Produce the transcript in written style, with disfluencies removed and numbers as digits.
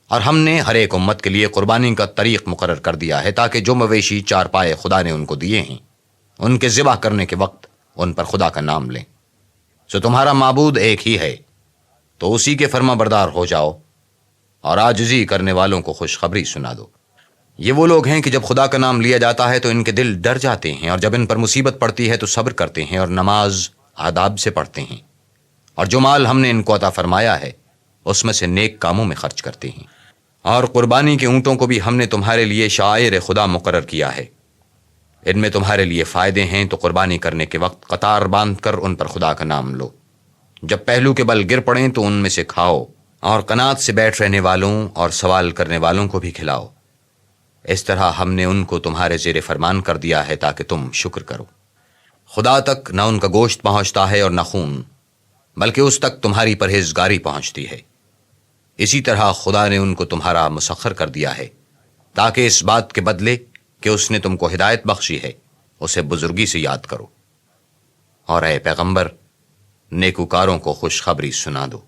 اور ہم نے ہر ایک امت کے لیے قربانی کا طریق مقرر کر دیا ہے تاکہ جو مویشی چار پائے خدا نے ان کو دیے ہیں ان کے ذبح کرنے کے وقت ان پر خدا کا نام لیں۔ سو تمہارا معبود ایک ہی ہے، تو اسی کے فرما بردار ہو جاؤ اور عاجزی کرنے والوں کو خوشخبری سنا دو۔ یہ وہ لوگ ہیں کہ جب خدا کا نام لیا جاتا ہے تو ان کے دل ڈر جاتے ہیں، اور جب ان پر مصیبت پڑتی ہے تو صبر کرتے ہیں اور نماز آداب سے پڑھتے ہیں، اور جو مال ہم نے ان کو عطا فرمایا ہے اس میں سے نیک کاموں میں خرچ کرتے ہیں۔ اور قربانی کے اونٹوں کو بھی ہم نے تمہارے لیے شعائر خدا مقرر کیا ہے، ان میں تمہارے لیے فائدے ہیں، تو قربانی کرنے کے وقت قطار باندھ کر ان پر خدا کا نام لو۔ جب پہلو کے بل گر پڑیں تو ان میں سے کھاؤ، اور قناعت سے بیٹھ رہنے والوں اور سوال کرنے والوں کو بھی کھلاؤ۔ اس طرح ہم نے ان کو تمہارے زیر فرمان کر دیا ہے تاکہ تم شکر کرو۔ خدا تک نہ ان کا گوشت پہنچتا ہے اور نہ خون، بلکہ اس تک تمہاری پرہیزگاری پہنچتی ہے۔ اسی طرح خدا نے ان کو تمہارا مسخر کر دیا ہے تاکہ اس بات کے بدلے کہ اس نے تم کو ہدایت بخشی ہے اسے بزرگی سے یاد کرو، اور اے پیغمبر نیکوکاروں کو خوشخبری سنا دو۔